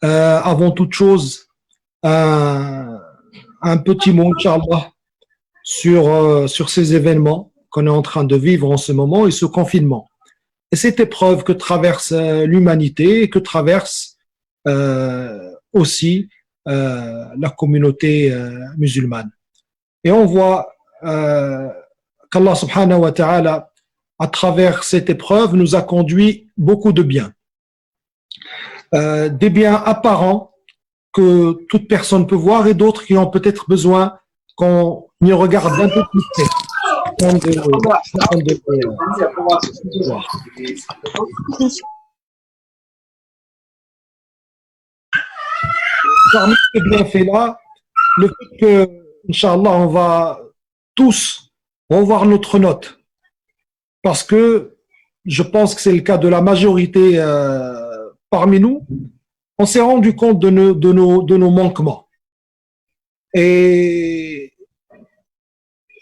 Avant toute chose, un petit mot, Inch'Allah, sur ces événements qu'on est en train de vivre en ce moment et ce confinement. Et cette épreuve que traverse l'humanité et que traverse aussi la communauté musulmane. Et on voit qu'Allah subhanahu wa ta'ala, à travers cette épreuve, nous a conduit beaucoup de biens. Des biens apparents que toute personne peut voir et d'autres qui ont peut-être besoin qu'on y regarde un peu plus près. Parmi ces bienfaits-là, le fait que, Inch'Allah, on va tous revoir notre note. Parce que je pense que c'est le cas de la majorité parmi nous. On s'est rendu compte de nos manquements et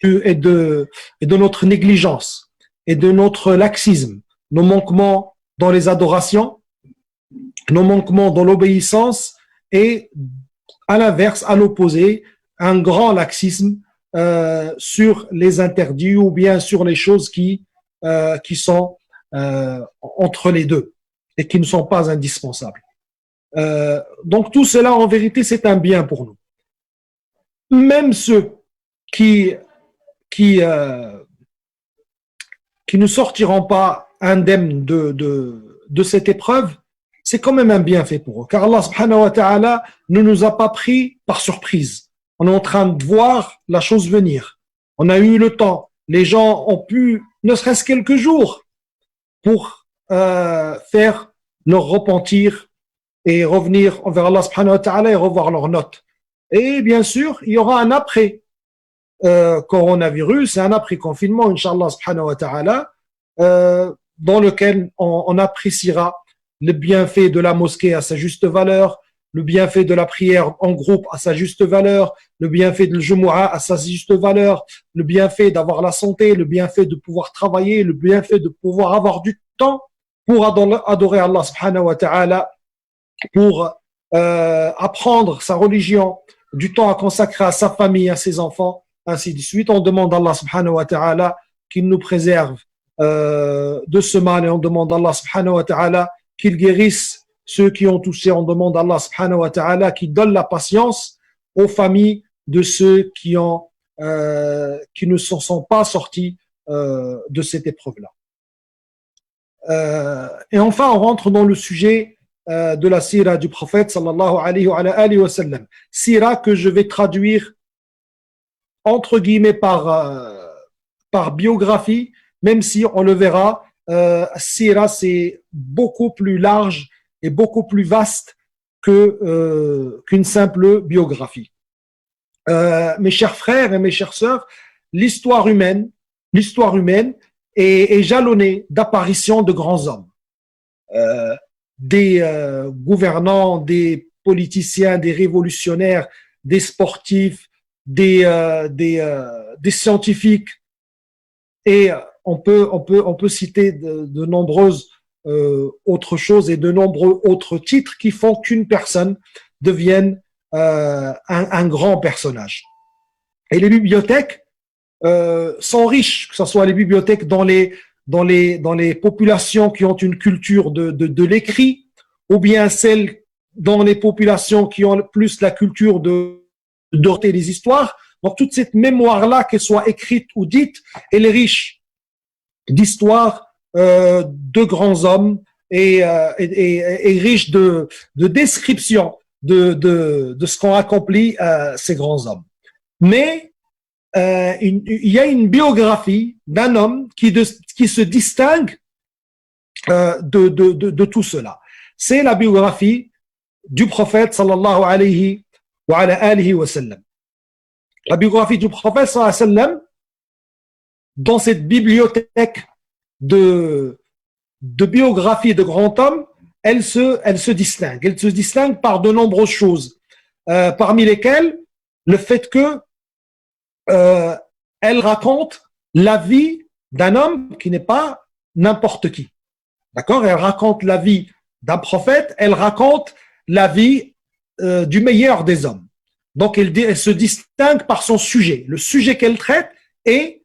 de notre négligence et de notre laxisme, nos manquements dans les adorations, nos manquements dans l'obéissance et à l'inverse, à l'opposé, un grand laxisme sur les interdits ou bien sur les choses qui sont entre les deux et qui ne sont pas indispensables. Donc tout cela, en vérité, c'est un bien pour nous. Même ceux qui ne sortiront pas indemnes de cette épreuve, c'est quand même un bienfait pour eux. Car Allah subhanahu wa ta'ala ne nous a pas pris par surprise. On est en train de voir la chose venir. On a eu le temps. Les gens ont pu, ne serait-ce quelques jours, pour faire leur repentir et revenir envers Allah subhanahu wa ta'ala et revoir leurs notes. Et bien sûr, il y aura un après coronavirus, un après confinement, Inch'Allah subhanahu wa ta'ala, dans lequel on appréciera le bienfait de la mosquée à sa juste valeur, le bienfait de la prière en groupe à sa juste valeur, le bienfait de l'Jumu'ah à sa juste valeur, le bienfait d'avoir la santé, le bienfait de pouvoir travailler, le bienfait de pouvoir avoir du temps pour adorer Allah subhanahu wa ta'ala, pour apprendre sa religion, du temps à consacrer à sa famille, à ses enfants, ainsi de suite. On demande à Allah subhanahu wa ta'ala qu'il nous préserve de ce mal et on demande à Allah subhanahu wa ta'ala qu'il guérisse ceux qui ont touché. On demande à Allah subhanahu wa ta'ala qu'il donne la patience aux familles de ceux qui ne se sont pas sortis de cette épreuve-là. Et enfin, on rentre dans le sujet de la sira du prophète sallallahu alayhi wa sallam. Sira que je vais traduire entre guillemets par biographie, même si on le verra, sira c'est beaucoup plus large et beaucoup plus vaste qu'une simple biographie. Mes chers frères et mes chères sœurs, l'histoire humaine est jalonnée d'apparitions de grands hommes. Des gouvernants, des politiciens, des révolutionnaires, des sportifs, des scientifiques, et on peut citer de nombreuses autres choses et de nombreux autres titres qui font qu'une personne devienne un grand personnage. Et les bibliothèques sont riches, que ce soit les bibliothèques dans les populations qui ont une culture de l'écrit, ou bien celles dans les populations qui ont plus la culture de les histoires. Donc toute cette mémoire-là, qu'elle soit écrite ou dite, elle est riche d'histoires de grands hommes et riche de descriptions de ce qu'ont accompli ces grands hommes. Mais il y a une biographie d'un homme qui se distingue de tout cela. C'est la biographie du prophète sallallahu alayhi wa sallam. La biographie du prophète sallallahu alayhi wa sallam, dans cette bibliothèque de biographies de grands hommes, elle se distingue. Elle se distingue par de nombreuses choses, parmi lesquelles le fait que elle raconte la vie d'un homme qui n'est pas n'importe qui. D'accord? Elle raconte la vie d'un prophète, elle raconte la vie du meilleur des hommes. Donc, elle se distingue par son sujet. Le sujet qu'elle traite est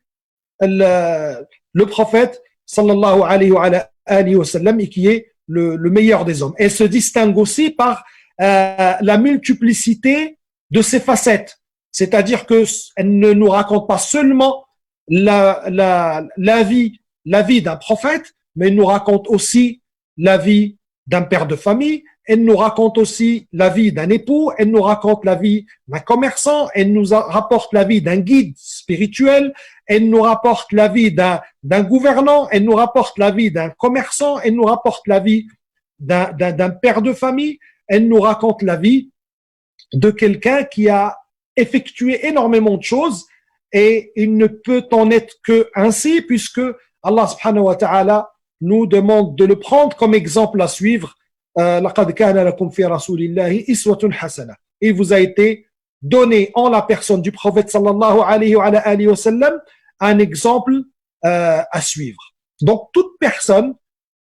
le prophète, sallallahu alayhi wa sallam, et qui est le meilleur des hommes. Elle se distingue aussi par la multiplicité de ses facettes. C'est-à-dire qu'elle ne nous raconte pas seulement la vie d'un prophète, mais elle nous raconte aussi la vie d'un père de famille, elle nous raconte aussi la vie d'un époux, elle nous raconte la vie d'un commerçant, elle nous rapporte la vie d'un guide spirituel, elle nous rapporte la vie d'un gouvernant, elle nous rapporte la vie d'un commerçant, elle nous rapporte la vie d'un père de famille, elle nous raconte la vie de quelqu'un qui a effectué énormément de choses et il ne peut en être que ainsi puisque Allah subhanahu wa ta'ala nous demande de le prendre comme exemple à suivre. لَقَدْ كَانَ لَكُمْ فِي رَسُولِ اللَّهِ إِسْوَةٌ حَسَنَةٌ. Il vous a été donné en la personne du prophète sallallahu alayhi wa sallam un exemple à suivre. Donc toute personne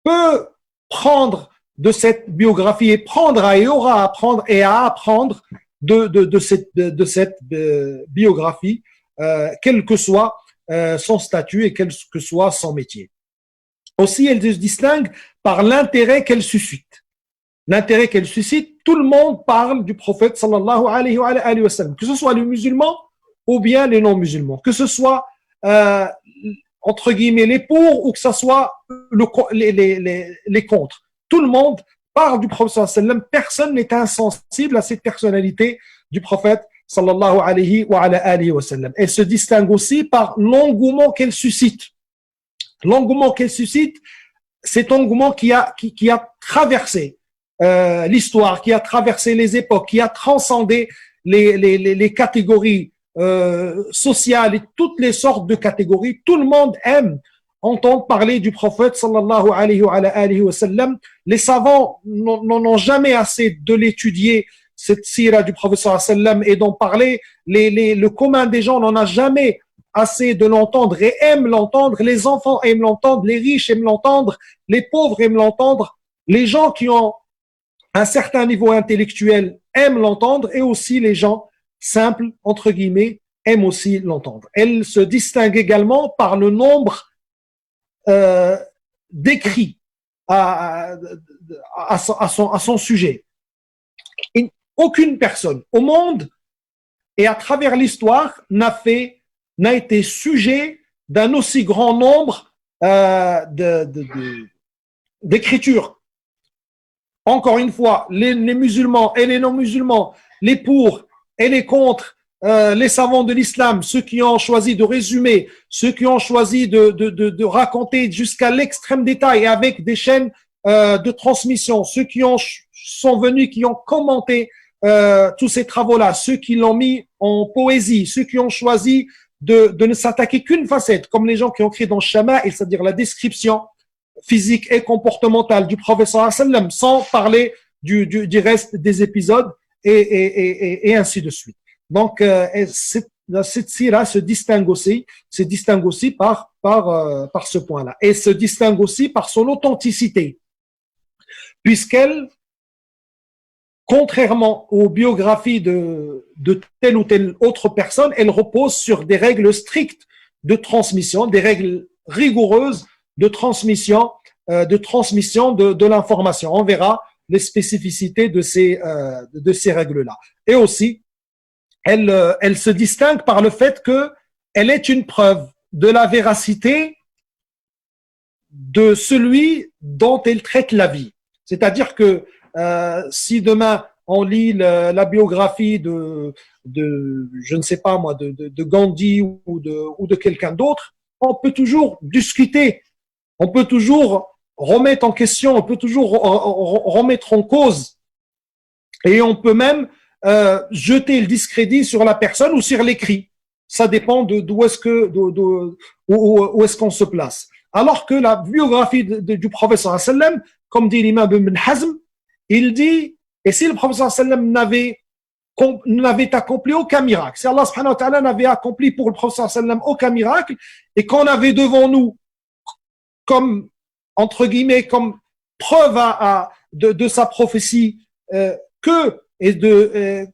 peut prendre de cette biographie et prendre et aura à apprendre et à apprendre de cette biographie, quel que soit son statut et quel que soit son métier. Aussi, elle se distingue par l'intérêt qu'elle suscite. L'intérêt qu'elle suscite, tout le monde parle du prophète sallallahu alayhi wa sallam, que ce soit les musulmans ou bien les non-musulmans, que ce soit entre guillemets les pour ou que ce soit les contre. Tout le monde parle du prophète sallallahu alayhi wa sallam. Personne n'est insensible à cette personnalité du prophète sallallahu alayhi wa sallam. Elle se distingue aussi par l'engouement qu'elle suscite. L'engouement qu'elle suscite, cet engouement qui a traversé l'histoire, qui a traversé les époques, qui a transcendé les catégories sociales et toutes les sortes de catégories. Tout le monde aime entendre parler du prophète sallallahu alayhi wa sallam. Les savants n'en ont jamais assez de l'étudier, cette sira du prophète sallallahu alayhi wa sallam, et d'en parler. Le commun des gens n'en a jamais assez de l'entendre et aime l'entendre. Les enfants aiment l'entendre, les riches aiment l'entendre, les pauvres aiment l'entendre, les gens qui ont un certain niveau intellectuel aiment l'entendre et aussi les gens simples, entre guillemets, aiment aussi l'entendre. Elle se distingue également par le nombre d'écrits à son sujet. Et aucune personne au monde et à travers l'histoire n'a été sujet d'un aussi grand nombre d'écritures. Encore une fois, les musulmans et les non-musulmans, les pour et les contre, les savants de l'islam, ceux qui ont choisi de résumer, ceux qui ont choisi de raconter jusqu'à l'extrême détail et avec des chaînes de transmission, ceux qui sont venus, qui ont commenté tous ces travaux-là, ceux qui l'ont mis en poésie, ceux qui ont choisi de ne s'attaquer qu'une facette, comme les gens qui ont créé dans Shama'il, c'est-à-dire la description physique et comportementale du prophète sallallahu alayhi wa sallam, sans parler du reste des épisodes et ainsi de suite. Donc cette sira se distingue aussi par ce point-là, et se distingue aussi par son authenticité, puisqu'elle, contrairement aux biographies de telle ou telle autre personne, elle repose sur des règles strictes de transmission, des règles rigoureuses de transmission de l'information. On verra les spécificités de ces règles-là. Et aussi, elle se distingue par le fait qu'elle est une preuve de la véracité de celui dont elle traite la vie. C'est-à-dire que si demain on lit la biographie de je ne sais pas moi, de Gandhi ou de quelqu'un d'autre, on peut toujours discuter, on peut toujours remettre en question, on peut toujours remettre en cause, et on peut même jeter le discrédit sur la personne ou sur l'écrit. Ça dépend d'où est-ce qu'on se place. Alors que la biographie du prophète sallallahu alayhi wa sallam, comme dit l'imam Ibn Hazm, il dit, et si le prophète sallallahu alayhi wa sallam n'avait accompli aucun miracle, si Allah subhanahu wa ta'ala n'avait accompli pour le prophète sallallahu alayhi wa sallam aucun miracle, et qu'on avait devant nous comme, entre guillemets, comme preuve de sa prophétie, que et de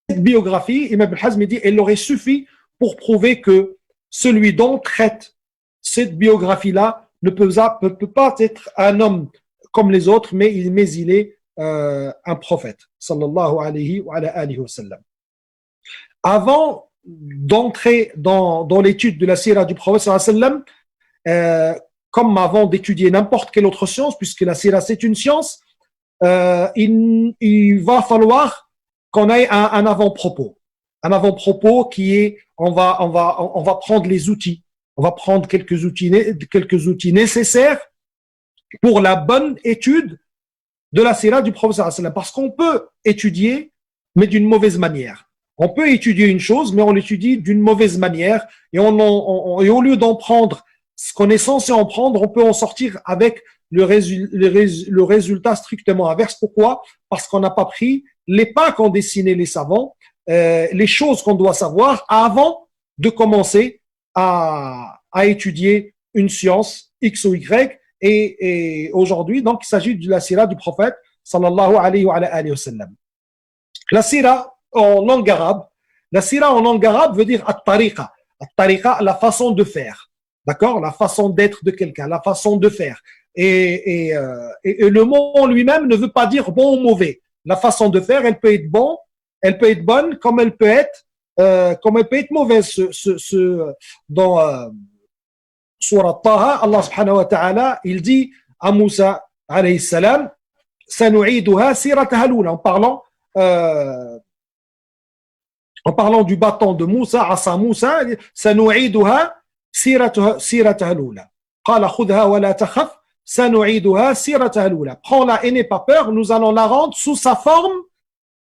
cette biographie, Imam Ibn Hazm dit, elle aurait suffi pour prouver que celui dont traite cette biographie-là ne peut pas être un homme comme les autres, mais il est un prophète, sallallahu alayhi wa sallam. Avant d'entrer dans l'étude de la sira du prophète, sallallahu alayhi wa sallam, comme avant d'étudier n'importe quelle autre science, puisque la sira c'est une science, il va falloir qu'on ait un avant-propos. Un avant-propos qui est, on va prendre les outils. On va prendre quelques outils nécessaires pour la bonne étude de la sira du prophète sallallahu alayhi wa sallam. Parce qu'on peut étudier, mais d'une mauvaise manière. On peut étudier une chose, mais on l'étudie d'une mauvaise manière. Et, et au lieu d'en prendre ce qu'on est censé en prendre, on peut en sortir avec le résultat strictement inverse. Pourquoi? Parce qu'on n'a pas pris les pas qu'ont dessiné les savants, les choses qu'on doit savoir avant de commencer à étudier une science X ou Y. Et aujourd'hui, donc, il s'agit de la sira du prophète, sallallahu alayhi wa sallam. La sira en langue arabe, veut dire at-tariqa. At-tariqa, la façon de faire. D'accord? La façon d'être de quelqu'un, la façon de faire. Et le mot en lui-même ne veut pas dire bon ou mauvais. La façon de faire, elle peut être bonne, comme elle peut être mauvaise. Dans Surah Taha, Allah subhanahu wa ta'ala, il dit à Moussa alayhi salam, sanu'iduha sirataha l'ula, en parlant du bâton de Moussa, asa Moussa, sanu'iduha sirataha l'ula. Qala khudha wa la takhaf, sanu'iduha sirataha l'ula. Prends-la et n'aie pas peur, nous allons la rendre sous sa forme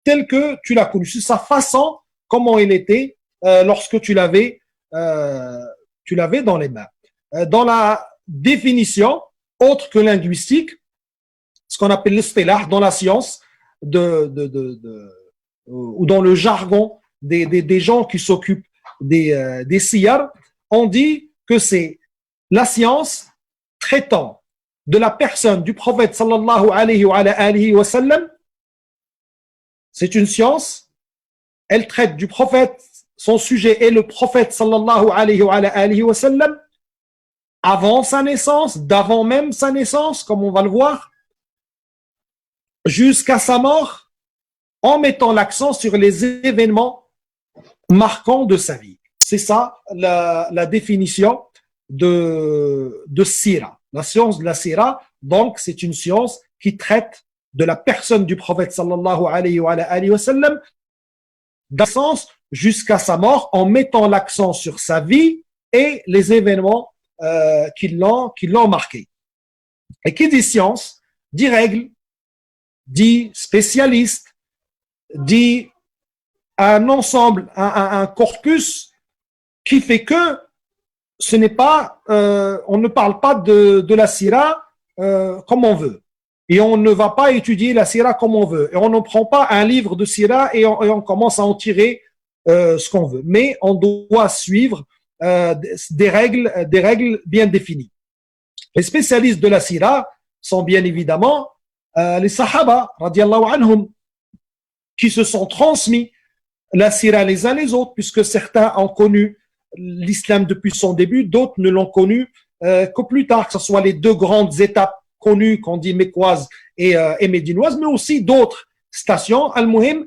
telle que tu l'as connue, sous sa façon, comment elle était lorsque tu l'avais dans les mains. Dans la définition autre que linguistique, ce qu'on appelle l'istilah dans la science ou dans le jargon des gens qui s'occupent des siyar, on dit que c'est la science traitant de la personne du prophète sallallahu alayhi wa sallam. C'est une science, elle traite du prophète, son sujet est le prophète sallallahu alayhi wa sallam, avant sa naissance, d'avant même sa naissance, comme on va le voir, jusqu'à sa mort, en mettant l'accent sur les événements marquants de sa vie. C'est ça la définition de sira. La science de la sira, donc, c'est une science qui traite de la personne du prophète sallallahu alayhi wa sallam, d'assens jusqu'à sa mort, en mettant l'accent sur sa vie et les événements qui l'ont marqué. Et qui dit science, dit règle, dit spécialiste, dit un ensemble, un corpus qui fait que ce n'est pas, on ne parle pas de la sira comme on veut. Et on ne va pas étudier la sira comme on veut. Et on ne prend pas un livre de sira et on commence à en tirer ce qu'on veut. Mais on doit suivre des règles bien définies. Les spécialistes de la sira sont bien évidemment les sahaba, radiallahu anhum, qui se sont transmis la sira les uns les autres, puisque certains ont connu l'islam depuis son début, d'autres ne l'ont connu que plus tard, que ce soit les deux grandes étapes connues qu'on dit mécoises et médinoises, mais aussi d'autres stations. Al-Muhim,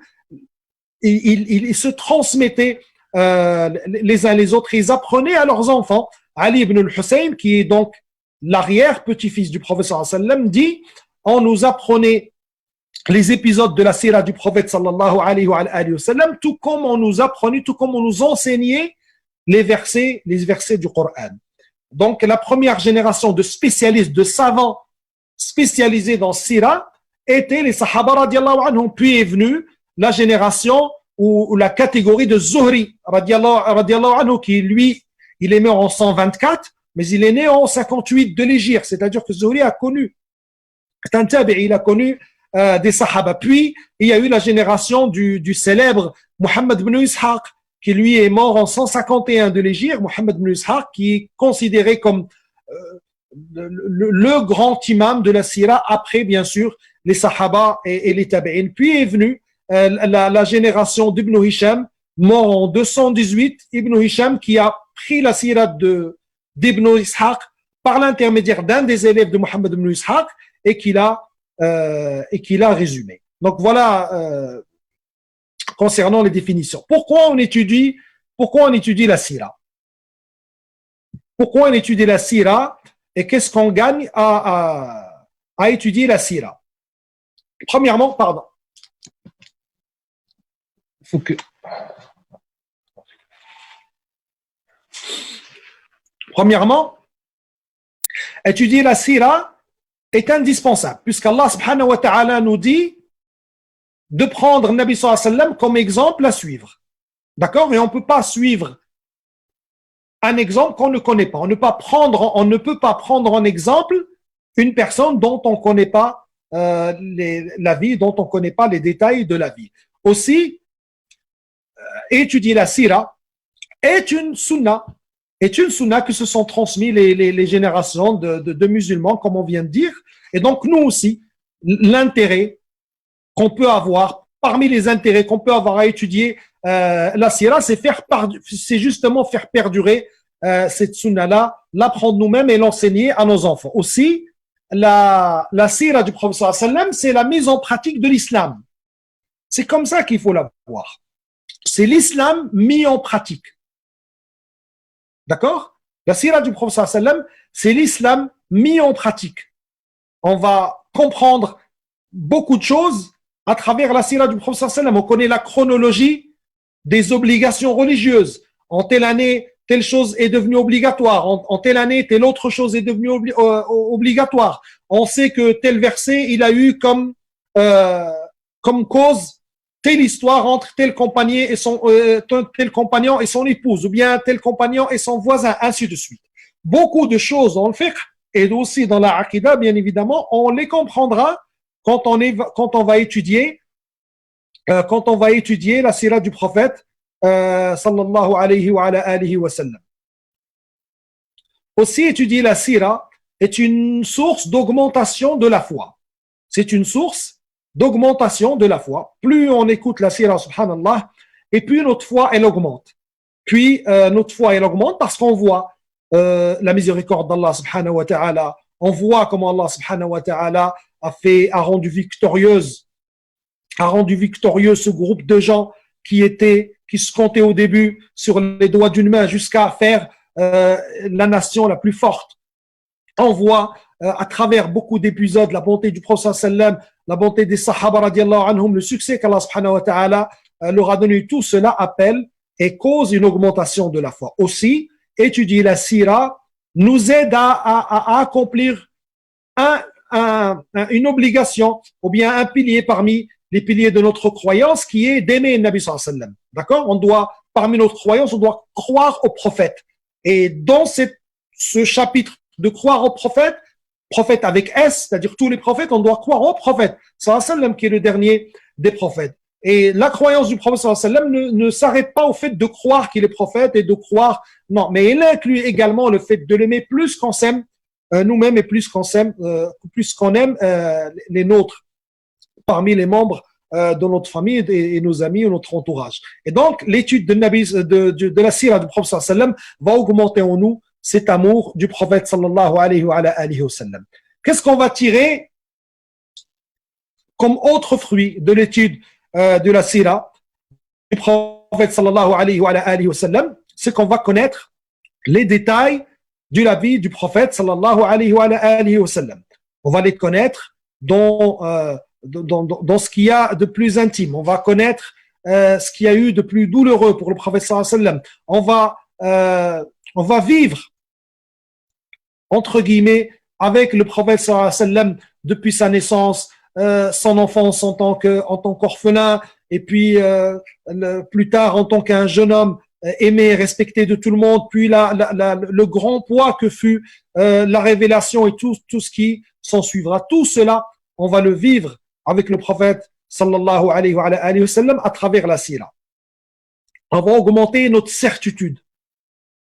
ils se transmettaient les uns les autres, ils apprenaient à leurs enfants. Ali ibn al-Hussein, qui est donc l'arrière-petit-fils du prophète sallallahu alayhi wa sallam, dit, on nous apprenait les épisodes de la sira du prophète sallallahu alayhi wa sallam, tout comme on nous apprenait, tout comme on nous enseignait les versets du Coran. Donc la première génération de spécialistes, de savants spécialisés dans sira étaient les sahaba radiallahu anhum. Puis est venue la génération ou la catégorie de Zuhri radiallahu anhu, qui lui, il est mort en 124, mais il est né en 58 de l'Hégire, c'est-à-dire que Zuhri a connu, c'est un tabi'i, il a connu des sahaba. Puis il y a eu la génération du célèbre Muhammad ibn Ishaq, qui lui est mort en 151 de l'Hégire. Muhammad ibn Ishaq, qui est considéré comme le grand imam de la sira, après bien sûr les sahaba et les tabi'in. Puis est venue la génération d'Ibn Hisham, mort en 218, Ibn Hisham qui a pris la sira d'Ibn Ishaq par l'intermédiaire d'un des élèves de Mohammed ibn Ishaq et qu'il a résumé. Donc voilà concernant les définitions. Pourquoi on étudie la sira? Pourquoi on étudie la sira et qu'est-ce qu'on gagne à étudier la sira? Premièrement, pardon. Premièrement, étudier la sira est indispensable, puisqu'Allah subhanahu wa ta'ala nous dit de prendre Nabi sallallahu alayhi wa sallam comme exemple à suivre. D'accord? Et on ne peut pas suivre un exemple qu'on ne connaît pas. On ne peut pas prendre en exemple une personne dont on ne connaît pas la vie, dont on ne connaît pas les détails de la vie. Aussi, étudier la sira est une sunna que se sont transmis les générations de musulmans, comme on vient de dire. Et donc, nous aussi, l'intérêt qu'on peut avoir, parmi les intérêts qu'on peut avoir à étudier la sira, c'est justement faire perdurer cette sunna-là, l'apprendre nous-mêmes et l'enseigner à nos enfants. Aussi, la sira du prophète sallallahu alayhi wa sallam, c'est la mise en pratique de l'islam. C'est comme ça qu'il faut la voir. C'est l'islam mis en pratique. D'accord? La sira du prophète sallallahu alayhi wa sallam, c'est l'islam mis en pratique. On va comprendre beaucoup de choses à travers la sira du prophète sallallahu alayhi wa sallam. On connaît la chronologie des obligations religieuses. En telle année, telle chose est devenue obligatoire. En telle année, telle autre chose est devenue obligatoire. On sait que tel verset, il a eu comme cause telle histoire entre tel compagnon et son épouse, ou bien tel compagnon et son voisin, ainsi de suite. Beaucoup de choses dans le fiqh et aussi dans la aqidah, bien évidemment, on les comprendra quand on va étudier la sira du prophète sallallahu alayhi wa alihi wa sallam. Aussi, étudier la sira est une source d'augmentation de la foi. C'est une source d'augmentation de la foi. Plus on écoute la sira, subhanallah, et plus notre foi, elle augmente. Puis, notre foi, elle augmente parce qu'on voit la miséricorde d'Allah, subhanahu wa ta'ala. On voit comment Allah, subhanahu wa ta'ala, a rendu victorieux ce groupe de gens qui se comptaient au début sur les doigts d'une main jusqu'à faire la nation la plus forte. On voit à travers beaucoup d'épisodes la bonté du prophète sallam, la bonté des sahaba radiallahu anhum, le succès qu'Allah subhanahu wa ta'ala leur a donné. Tout cela appelle et cause une augmentation de la foi. Aussi, étudier la sira nous aide à accomplir une obligation ou bien un pilier parmi les piliers de notre croyance qui est d'aimer le Nabi sallallahu alayhi wa sallam. D'accord? Parmi notre croyance, on doit croire au prophète. Et dans ce chapitre de croire au prophète avec S, c'est-à-dire tous les prophètes, on doit croire au prophète sallallahu alayhi wa sallam qui est le dernier des prophètes. Et la croyance du prophète sallallahu alayhi wa sallam ne s'arrête pas au fait de croire qu'il est prophète et de croire, non, mais elle inclut également le fait de l'aimer plus qu'on s'aime nous-mêmes et plus qu'on aime les nôtres parmi les membres de notre famille et nos amis ou notre entourage. Et donc, l'étude de la sira du prophète sallallahu alayhi wa sallam va augmenter en nous cet amour du prophète sallallahu alayhi wa sallam. Qu'est-ce qu'on va tirer comme autre fruit de l'étude de la sira du prophète sallallahu alayhi wa sallam? C'est qu'on va connaître les détails de la vie du prophète sallallahu alayhi wa sallam. On va les connaître dans ce qu'il y a de plus intime. On va connaître ce qu'il y a eu de plus douloureux pour le prophète sallallahu alayhi wa sallam. On va vivre entre guillemets avec le prophète sallallahu alayhi wa sallam depuis sa naissance, son enfance en tant qu'orphelin, et puis plus tard en tant qu'un jeune homme aimé et respecté de tout le monde, puis le grand poids que fut la révélation et tout ce qui s'en suivra. Tout cela, on va le vivre avec le prophète sallallahu alayhi wa sallam à travers la sira. On va augmenter notre certitude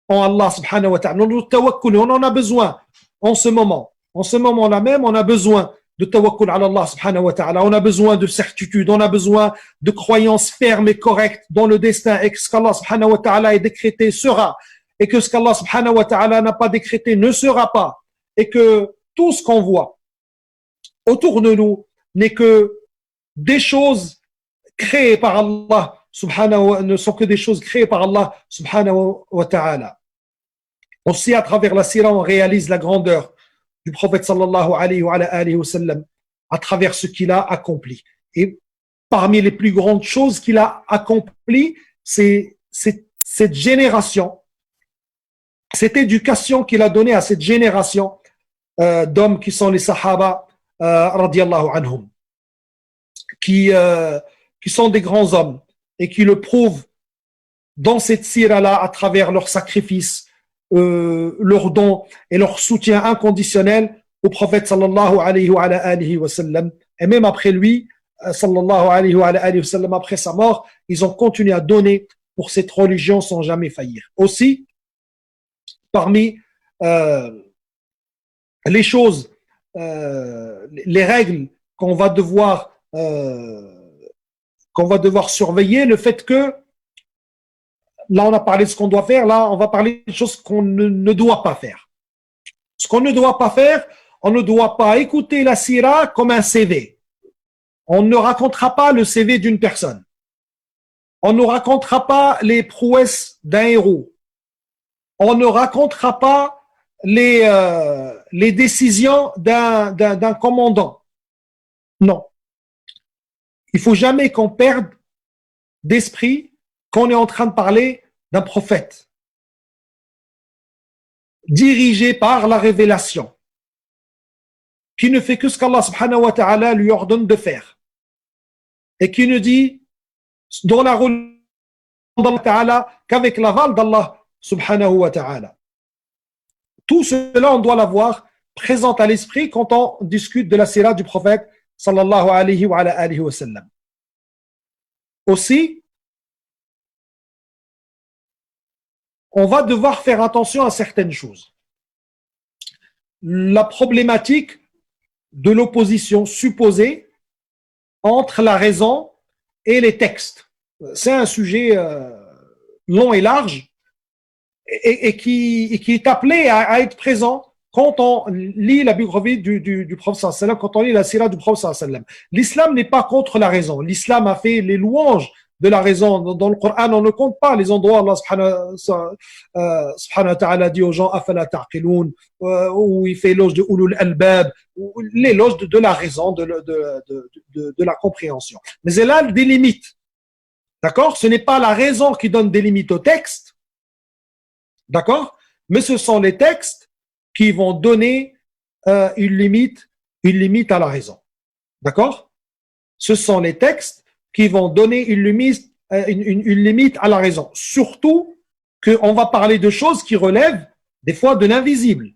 en Allah subhanahu wa ta'ala, notre tawakkul, on en a besoin. en ce moment. En ce moment-là même, on a besoin de tawakkul ala Allah subhanahu wa ta'ala. On a besoin de certitude, on a besoin de croyances fermes et correctes dans le destin et que ce qu'Allah subhanahu wa ta'ala a décrété sera et que ce qu'Allah subhanahu wa ta'ala n'a pas décrété ne sera pas et que tout ce qu'on voit autour de nous n'est que des choses créées par Allah subhanahu, ne sont que des choses créées par Allah subhanahu wa ta'ala. Aussi, à travers la sira, on réalise la grandeur du prophète sallallahu alayhi wa sallam à travers ce qu'il a accompli. Et parmi les plus grandes choses qu'il a accomplies, c'est cette génération, cette éducation qu'il a donnée à cette génération d'hommes qui sont les sahaba radiyallahu anhum, qui sont des grands hommes et qui le prouvent dans cette sira-là à travers leur sacrifice, leur don et leur soutien inconditionnel au prophète sallallahu alayhi wa sallam. Et même après lui, sallallahu alayhi wa sallam, après sa mort, ils ont continué à donner pour cette religion sans jamais faillir. Aussi, parmi les choses, les règles qu'on va devoir surveiller, le fait que là, on a parlé de ce qu'on doit faire. Là, on va parler de choses qu'on ne doit pas faire. Ce qu'on ne doit pas faire, on ne doit pas écouter la sira comme un CV. On ne racontera pas le CV d'une personne. On ne racontera pas les prouesses d'un héros. On ne racontera pas les décisions d'un commandant. Non. Il ne faut jamais qu'on perde d'esprit qu'on est en train de parler d'un prophète dirigé par la révélation, qui ne fait que ce qu'Allah subhanahu wa ta'ala lui ordonne de faire et qui ne dit dans la religion d'Allah ta'ala qu'avec l'aval d'Allah subhanahu wa ta'ala. Tout cela, on doit l'avoir présent à l'esprit quand on discute de la sira du prophète sallallahu alayhi wa sallam. Aussi, on va devoir faire attention à certaines choses. La problématique de l'opposition supposée entre la raison et les textes. C'est un sujet long et large et qui est appelé à être présent quand on lit la biographie du prophète sallallahu alayhi wa sallam, quand on lit la sira du prophète sallallahu alayhi wa sallam. L'islam n'est pas contre la raison. L'islam a fait les louanges de la raison. Dans le Coran, on ne compte pas les endroits où Allah subhanahu wa ta'ala dit aux gens afala ta'qiloun, où il fait l'éloge de ulul albab, l'éloge de la raison, de la compréhension. Mais elle a des limites. D'accord? Ce n'est pas la raison qui donne des limites au texte. D'accord? Mais ce sont les textes qui vont donner une limite à la raison. D'accord? Ce sont les textes qui vont donner une limite à la raison. Surtout qu'on va parler de choses qui relèvent des fois de l'invisible,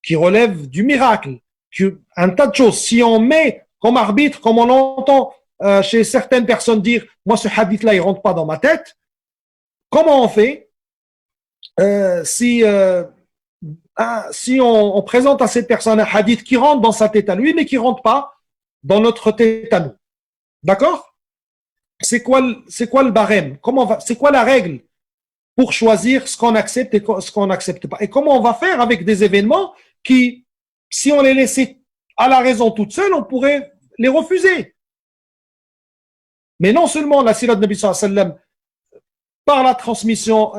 qui relèvent du miracle, un tas de choses. Si on met comme arbitre, comme on entend chez certaines personnes dire « moi ce hadith-là, il rentre pas dans ma tête », comment on fait si on présente à cette personne un hadith qui rentre dans sa tête à lui, mais qui rentre pas dans notre tête à nous? D'accord? C'est quoi le barème? C'est quoi la règle pour choisir ce qu'on accepte et ce qu'on n'accepte pas? Et comment on va faire avec des événements qui, si on les laissait à la raison toute seule, on pourrait les refuser. Mais non seulement la sira de Nabi sallallahu alayhi wa sallam, par la transmission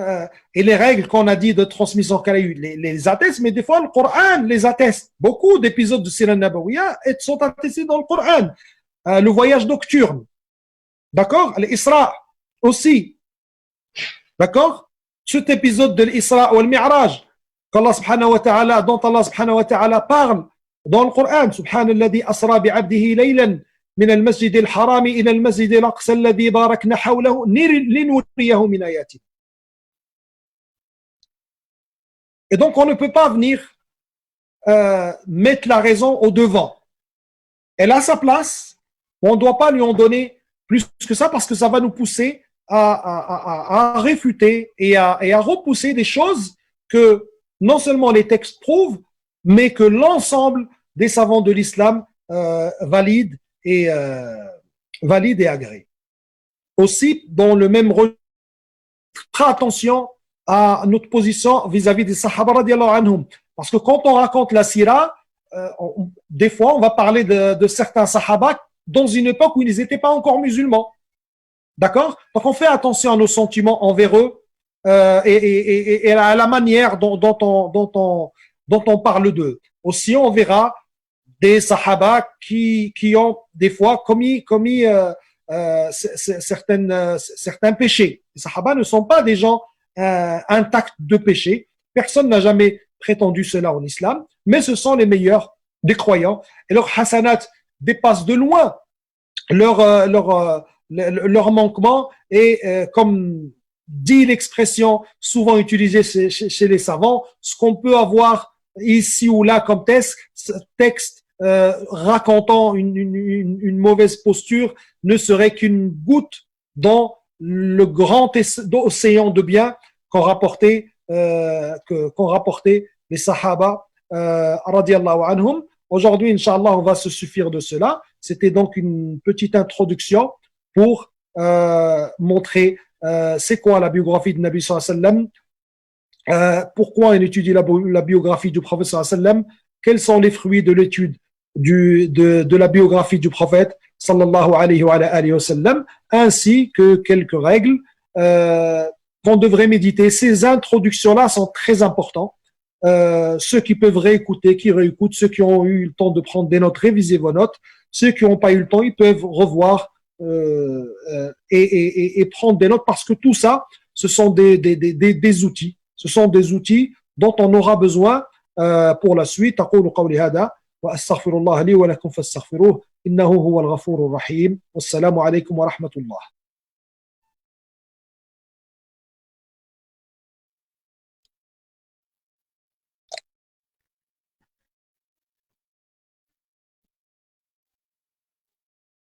et les règles qu'on a dit de transmission qu'elle a eu, les attestent, mais des fois le Coran les atteste. Beaucoup d'épisodes de sira nabawiyya sont attestés dans le Coran. Le voyage nocturne. D'accord? L'Isra aussi. D'accord? Cet épisode de l'Isra ou le Mi'raj, qu'Allah subhanahu wa ta'ala, dont Allah subhanahu wa ta'ala parle dans le Coran, subhanalladhi asra bi'abdihi laylan min al-masjid al-haram ila al-masjid al-aqsa alladhi barakna hawlahu linuriyahu min ayatina. Et donc on ne peut pas venir mettre la raison au devant. Elle a sa place, mais on ne doit pas lui en donner plus que ça parce que ça va nous pousser à réfuter et à repousser des choses que non seulement les textes prouvent, mais que l'ensemble des savants de l'islam valident et agréent. Aussi, dans le même registre, très attention à notre position vis-à-vis des Sahaba radiallahu anhum. Parce que quand on raconte la Sira, des fois, on va parler de certains Sahaba dans une époque où ils n'étaient pas encore musulmans. D'accord? Donc, on fait attention à nos sentiments envers eux et à la manière dont on parle d'eux. Aussi, on verra des Sahaba qui ont des fois commis certains péchés. Les Sahaba ne sont pas des gens intacts de péché. Personne n'a jamais prétendu cela en islam, mais ce sont les meilleurs des croyants. Et leur hasanat dépasse de loin leur manquement. Et comme dit l'expression souvent utilisée chez les savants, ce qu'on peut avoir ici ou là comme texte racontant une mauvaise posture ne serait qu'une goutte dans le grand océan de bien qu'ont rapporté les Sahaba radiallahu anhum. Aujourd'hui, Inch'Allah, on va se suffire de cela. C'était donc une petite introduction pour montrer c'est quoi la biographie de Nabi sallallahu alayhi wa sallam, pourquoi on étudie la biographie du prophète sallallahu alayhi wa sallam, quels sont les fruits de l'étude de la biographie du prophète sallallahu alayhi wa sallam, ainsi que quelques règles qu'on devrait méditer. Ces introductions-là sont très importantes. Ceux qui peuvent réécouter, qui réécoutent, ceux qui ont eu le temps de prendre des notes, réviser vos notes. Ceux qui n'ont pas eu le temps, ils peuvent revoir et prendre des notes, parce que tout ça, ce sont des outils. Ce sont des outils dont on aura besoin pour la suite. أقول قولي هذا وأستغفر الله لي ولكم فاستغفروه إنه هو الغفور الرحيم والسلام عليكم ورحمة الله.